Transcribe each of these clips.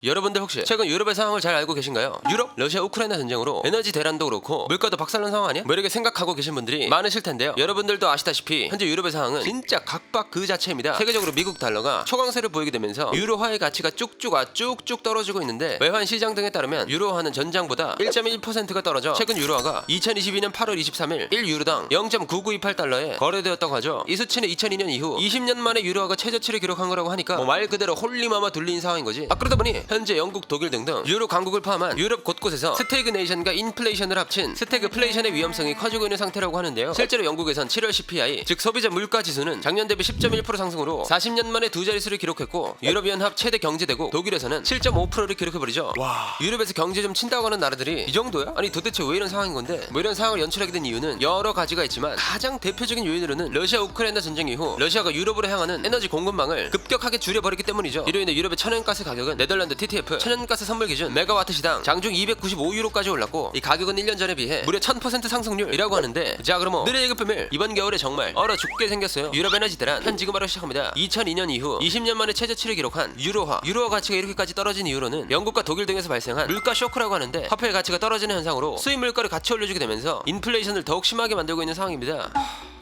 여러분들 혹시 최근 유럽의 상황을 잘 알고 계신가요? 유럽? 러시아 우크라이나 전쟁으로 에너지 대란도 그렇고 물가도 박살난 상황 아니야? 뭐 이렇게 생각하고 계신 분들이 많으실 텐데요. 여러분들도 아시다시피 현재 유럽의 상황은 진짜 각박 그 자체입니다. 세계적으로 미국 달러가 초강세를 보이게 되면서 유로화의 가치가 쭉쭉 떨어지고 있는데 외환 시장 등에 따르면 유로화는 전장보다 1.1%가 떨어져 최근 유로화가 2022년 8월 23일 1유로당 0.9928달러에 거래되었다고 하죠. 이 수치는 2002년 이후 20년 만에 유로화가 최저치를 기록한 거라고 하니까 뭐 말 그대로 홀리마마 둘린 상황인 거지. 그러다 보니 현재 영국, 독일 등등 유로 강국을 포함한 유럽 곳곳에서 스태그네이션과 인플레이션을 합친 스태그플레이션의 위험성이 커지고 있는 상태라고 하는데요. 실제로 영국에선 7월 CPI 즉 소비자 물가 지수는 작년 대비 10.1% 상승으로 40년 만에 두 자릿수를 기록했고 유럽연합 최대 경제대국 독일에서는 7.5%를 기록해버리죠. 와, 유럽에서 경제 좀 친다고 하는 나라들이 이 정도야? 아니 도대체 왜 이런 상황인 건데 뭐 이런 상황을 연출하게 된 이유는 여러 가지가 있지만 가장 대표적인 요인으로는 러시아 우크라이나 전쟁 이후 러시아가 유럽으로 향하는 에너지 공급망을 급격하게 줄여버리기 때문이죠. 이로 인해 유럽의 천연가스 가격은 네덜란드 TTF 천연가스 선물 기준 메가와트 시당 장중 295유로까지 올랐고 이 가격은 1년 전에 비해 무려 1000% 상승률이라고 하는데 자 그럼 오늘의 예급 비밀 이번 겨울에 정말 얼어 죽게 생겼어요. 유럽 에너지 대란 현지금화로 시작합니다. 2002년 이후 20년 만에 최저치를 기록한 유로화 가치가 이렇게까지 떨어진 이유로는 영국과 독일 등에서 발생한 물가 쇼크라고 하는데 화폐의 가치가 떨어지는 현상으로 수입 물가를 같이 올려주게 되면서 인플레이션을 더욱 심하게 만들고 있는 상황입니다.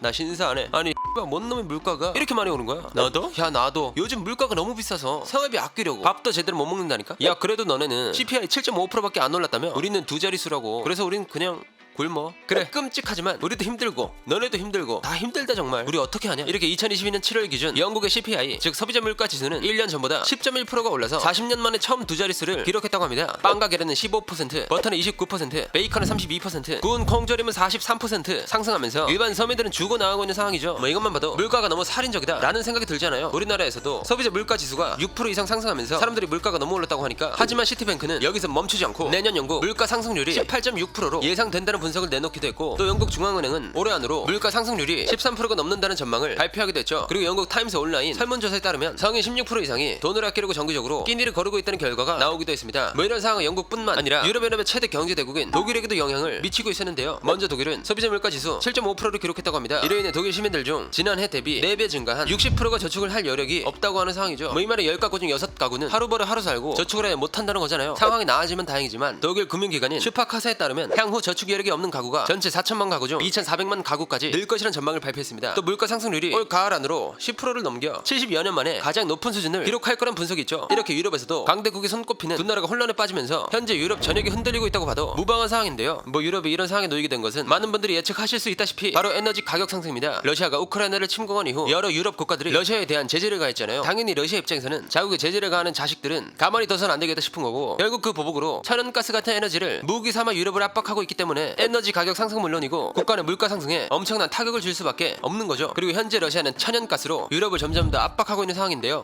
나 신사하네. 아니 뭔 놈의 물가가 이렇게 많이 오는 거야? 나도? 야 나도 요즘 물가가 너무 비싸서 생활비 아끼려고 밥도 제대로 못 먹는다니까? 야 그래도 너네는 CPI 7.5%밖에 안 올랐다며? 우리는 두 자릿수라고. 그래서 우린 그냥 굶어. 그래 끔찍하지만 우리도 힘들고 너네도 힘들고 다 힘들다 정말. 우리 어떻게 하냐? 이렇게 2022년 7월 기준 영국의 CPI 즉 소비자 물가 지수는 1년 전보다 10.1%가 올라서 40년 만에 처음 두 자릿수를 기록했다고 합니다. 빵과 계란은 15%, 버터는 29%, 베이컨은 32%, 구운 콩절임은 43% 상승하면서 일반 서민들은 죽어 나가고 있는 상황이죠. 뭐 이것만 봐도 물가가 너무 살인적이다 라는 생각이 들잖아요. 우리나라에서도 소비자 물가 지수가 6% 이상 상승하면서 사람들이 물가가 너무 올랐다고 하니까 하지만 시티뱅크는 여기서 멈추지 않고 내년 영국 물가 상승률이 18.6%로 예상된다는 분석을 내놓기도 했고 또 영국 중앙은행은 올해 안으로 물가 상승률이 13%가 넘는다는 전망을 발표하기도 했죠. 그리고 영국 타임스 온라인 설문조사에 따르면 성인 16% 이상이 돈을 아끼려고 정기적으로 끼니를 거르고 있다는 결과가 나오기도 했습니다. 뭐 이런 상황은 영국뿐만 아니라 유럽연합의 최대 경제대국인 독일에게도 영향을 미치고 있었는데요. 먼저 독일은 소비자 물가 지수 7.5%를 기록했다고 합니다. 이로 인해 독일 시민들 중 지난해 대비 4배 증가한 60%가 저축을 할 여력이 없다고 하는 상황이죠. 뭐 이 말은 10가구 중 6가구는 하루 벌어 하루 살고 저축을 해 못한다는 거잖아요. 상황이 나아지면 다행이지만 독일 금융기관인 슈퍼카사에 따르면 향후 저축 여력이 없는 가구가 전체 4천만 가구 중 2,400만 가구까지 늘 것이란 전망을 발표했습니다. 또 물가 상승률이 올 가을 안으로 10%를 넘겨 70여 년 만에 가장 높은 수준을 기록할 거란 분석이 있죠. 이렇게 유럽에서도 강대국이 손꼽히는 두 나라가 혼란에 빠지면서 현재 유럽 전역이 흔들리고 있다고 봐도 무방한 상황인데요. 뭐 유럽이 이런 상황에 놓이게 된 것은 많은 분들이 예측하실 수 있다시피 바로 에너지 가격 상승입니다. 러시아가 우크라이나를 침공한 이후 여러 유럽 국가들이 러시아에 대한 제재를 가했잖아요. 당연히 러시아 입장에서는 자국에 제재를 가하는 자식들은 가만히 둬선 안 되겠다 싶은 거고 결국 그 보복으로 천연가스 같은 에너지를 무기 삼아 유럽을 압박하고 있기 때문에 에너지 가격 상승 물론이고 국가 내 물가 상승에 엄청난 타격을 줄 수밖에 없는 거죠. 그리고 현재 러시아는 천연가스로 유럽을 점점 더 압박하고 있는 상황인데요.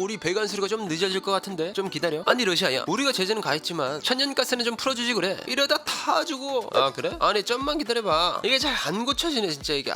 우리 배관 수리가 좀 늦어질 것 같은데 좀 기다려. 아니 러시아야 우리가 제재는 가했지만 천연가스는 좀 풀어주지 그래. 이러다 다 주고. 아 그래? 아니 좀만 기다려봐. 이게 잘 안 고쳐지네 진짜 이게.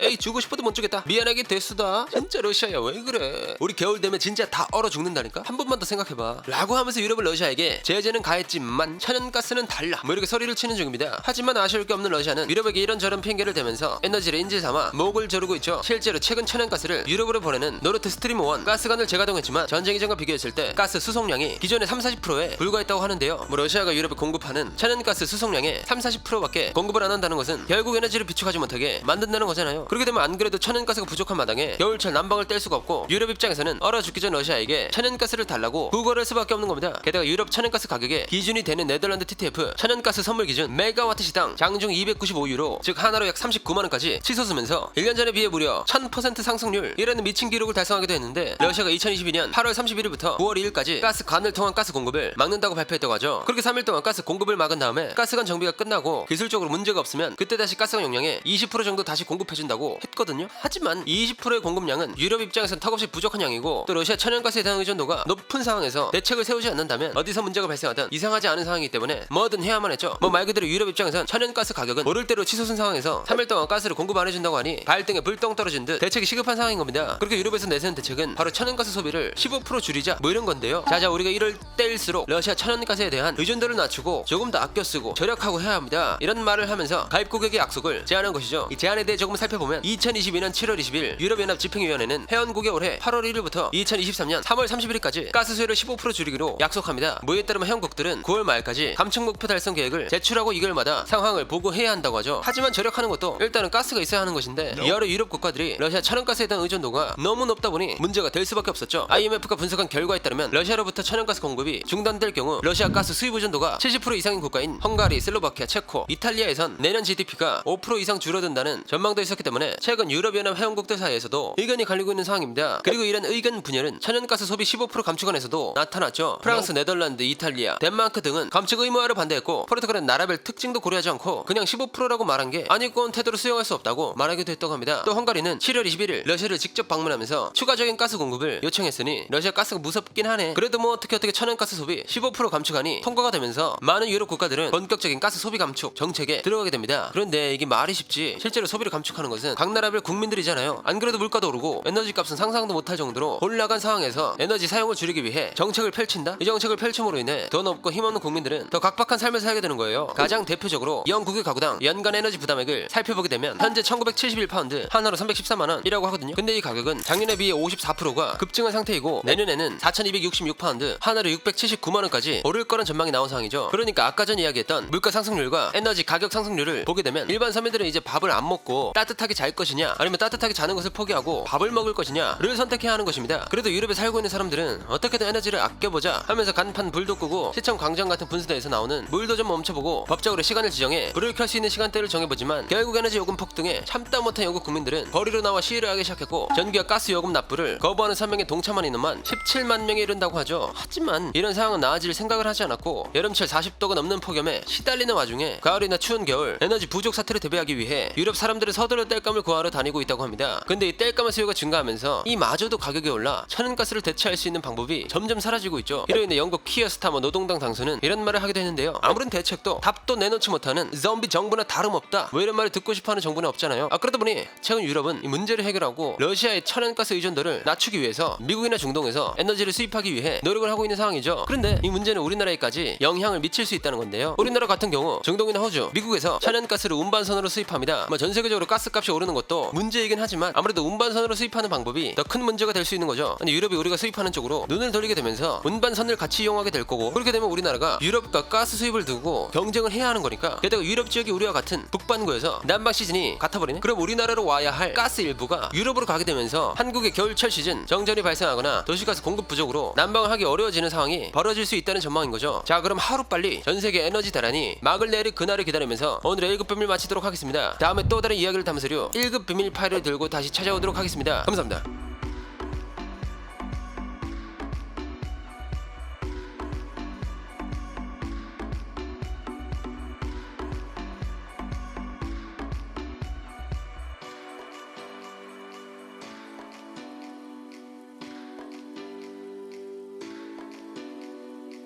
에이 주고 싶어도 못 주겠다. 미안하게 됐수다. 진짜 러시아야 왜 그래. 우리 겨울 되면 진짜 다 얼어 죽는다니까. 한 번만 더 생각해봐 라고 하면서 유럽은 러시아에게 제재는 가했지만 천연가스는 달라 뭐 이렇게 소리를 치는 중입니다. 하지만 아쉬울 게 없는 러시아는 유럽에게 이런저런 핑계를 대면서 에너지를 인질 삼아 목을 조르고 있죠. 실제로 최근 천연가스를 유럽으로 보내는 노르트 스트림 1 가스관을 재가동했지만 전쟁 이전과 비교했을 때 가스 수송량이 기존의 30-40%에 불과했다고 하는데요. 뭐 러시아가 유럽에 공급하는 천연가스 수송량의 30-40%밖에 공급을 안 한다는 것은 결국 에너지를 비축하지 못하게 만든다는 거잖아요. 그렇게 되면 안 그래도 천연가스가 부족한 마당에 겨울철 난방을 뗄 수가 없고 유럽 입장에서는 얼어 죽기 전 러시아에게 천연가스를 달라고 구걸할 수밖에 없는 겁니다. 게다가 유럽 천연가스 가격의 기준이 되는 네덜란드 TTF 천연가스 선물 기준 메가와트 시당 장중 295유로 즉 하나로 약 39만원까지 치솟으면서 1년 전에 비해 무려 1000% 상승률이라는 미친 기록을 달성하기도 했는데 러시아가 2022년 8월 31일부터 9월 2일까지 가스관을 통한 가스 공급을 막는다고 발표했다고 하죠. 그렇게 3일 동안 가스 공급을 막은 다음에 가스관 정비가 끝나고 기술적으로 문제가 없으면 그때 다시 가스관 용량의 20% 정도 다시 공급해준다고 했거든요. 하지만 20%의 공급량은 유럽 입장에선 턱없이 부족한 양이고 또 러시아 천연가스에 대한 의존도가 높은 상황에서 대책을 세우지 않는다면 어디서 문제가 발생하든 이상하지 않은 상황이기 때문에 뭐든 해야만 했죠. 뭐 말 그대로 유럽 입장에선 유럽에선 천연가스 가격은 오를 대로 치솟은 상황에서 3일 동안 가스를 공급 안 해준다고 하니 발등에 불똥 떨어진 듯 대책이 시급한 상황인 겁니다. 그렇게 유럽에서 내세운 대책은 바로 천연가스 소비를 15% 줄이자 뭐 이런 건데요. 자자, 우리가 이럴 때일수록 러시아 천연가스에 대한 의존도를 낮추고 조금 더 아껴 쓰고 절약하고 해야 합니다. 이런 말을 하면서 가입 고객의 약속을 제안한 것이죠. 이 제안에 대해 조금 살펴보면 2022년 7월 20일 유럽연합 집행위원회는 회원국에 올해 8월 1일부터 2023년 3월 30일까지 가스 수요를 15% 줄이기로 약속합니다. 뭐에 따르면 회원국들은 9월 말까지 감축 목표 달성 계획을 제출하고 2개월마다 상황을 보고해야 한다고 하죠. 하지만 절약하는 것도 일단은 가스가 있어야 하는 것인데 여러 유럽 국가들이 러시아 천연가스에 대한 의존도가 너무 높다 보니 문제가 될 수밖에 없었죠. IMF가 분석한 결과에 따르면 러시아로부터 천연가스 공급이 중단될 경우 러시아 가스 수입 의존도가 70% 이상인 국가인 헝가리, 슬로바키아, 체코, 이탈리아에선 내년 GDP가 5% 이상 줄어든다는 전망도 있었기 때문에 최근 유럽연합 회원국들 사이에서도 의견이 갈리고 있는 상황입니다. 그리고 이런 의견 분열은 천연가스 소비 15% 감축안에서도 나타났죠. 프랑스, 네덜란드, 이탈리아, 덴마크 등은 감축 의무화를 반대했고 포르투갈은 나라별 특징도 고려하지 않고 그냥 15%라고 말한 게 안일권 태도로 수용할 수 없다고 말하기도 했다고 합니다. 또 헝가리는 7월 21일 러시아를 직접 방문하면서 추가적인 가스 공급을 요청했으니 러시아 가스가 무섭긴 하네. 그래도 뭐 어떻게 천연가스 소비 15% 감축안이 통과가 되면서 많은 유럽 국가들은 본격적인 가스 소비 감축 정책에 들어가게 됩니다. 그런데 이게 말이 쉽지 실제로 소비를 감축하는 것은 각 나라별 국민들이잖아요. 안 그래도 물가도 오르고 에너지 값은 상상도 못할 정도로 올라간 상황에서 에너지 사용을 줄이기 위해 정책을 펼친다? 이 정책을 펼침으로 인해 돈 없고 힘없는 국민들은 더 각박한 삶을 살게 되는 거예요. 가장 대표적으로 영국의 가구당 연간 에너지 부담액을 살펴보게 되면 현재 1971파운드 하나로 314만원이라고 하거든요. 근데 이 가격은 작년에 비해 54%가 급증한 상태이고 내년에는 4266파운드 하나로 679만원까지 오를 거란 전망이 나온 상황이죠. 그러니까 아까 전 이야기했던 물가 상승률과 에너지 가격 상승률을 보게 되면 일반 서민들은 이제 밥을 안 먹고 따뜻하게 잘 것이냐 아니면 따뜻하게 자는 것을 포기하고 밥을 먹을 것이냐를 선택해야 하는 것입니다. 그래도 유럽에 살고 있는 사람들은 어떻게든 에너지를 아껴보자 하면서 간판 불도 끄고 시청 광장 같은 분수대에서 나오는 물도 좀 멈춰보고 법적으로 시간을 지정해 불을 켤 수 있는 시간대를 정해보지만 결국 에너지 요금 폭등에 참다 못한 영국 국민들은 거리로 나와 시위를 하기 시작했고 전기와 가스 요금 납부를 거부하는 서명에 동참한 인원만 17만 명에 이른다고 하죠. 하지만 이런 상황은 나아질 생각을 하지 않았고 여름철 40도가 넘는 폭염에 시달리는 와중에 가을이나 추운 겨울 에너지 부족 사태를 대비하기 위해 유럽 사람들은 서둘러 땔감을 구하러 다니고 있다고 합니다. 근데 이 땔감의 수요가 증가하면서 이마저도 가격이 올라 천연가스를 대체할 수 있는 방법이 점점 사라지고 있죠. 이로 인해 영국 키어 스타머 노동당 당수는 이런 말을 하기도 했는데요. 아무런 대책도 답도 내놓지 못하는 좀비 정부나 다름없다 뭐 이런 말을 듣고 싶어하는 정부는 없잖아요. 그러다 보니 최근 유럽은 이 문제를 해결하고 러시아의 천연가스 의존도를 낮추기 위해서 미국이나 중동에서 에너지를 수입하기 위해 노력을 하고 있는 상황이죠. 그런데 이 문제는 우리나라에까지 영향을 미칠 수 있다는 건데요. 우리나라 같은 경우 중동이나 호주, 미국에서 천연가스를 운반선으로 수입합니다. 전 세계적으로 가스값이 오르는 것도 문제이긴 하지만 아무래도 운반선으로 수입하는 방법이 더 큰 문제가 될 수 있는 거죠. 근데 유럽이 우리가 수입하는 쪽으로 눈을 돌리게 되면서 운반선을 같이 이용하게 될 거고 그렇게 되면 우리나라가 유럽과 가스 수입을 두고 경쟁을 해야 하는 거니까 게다가 유럽 지역이 우리와 같은 북반구에서 난방 시즌이 같아버리네? 그럼 우리나라로 와야 할 가스 일부가 유럽으로 가게 되면서 한국의 겨울철 시즌 정전이 발생하거나 도시가스 공급 부족으로 난방을 하기 어려워지는 상황이 벌어질 수 있다는 전망인 거죠. 자, 그럼 하루빨리 전세계 에너지 대란이 막을 내릴 그날을 기다리면서 오늘의 1급 비밀 마치도록 하겠습니다. 다음에 또 다른 이야기를 담으세요. 1급 비밀 파일을 들고 다시 찾아오도록 하겠습니다. 감사합니다.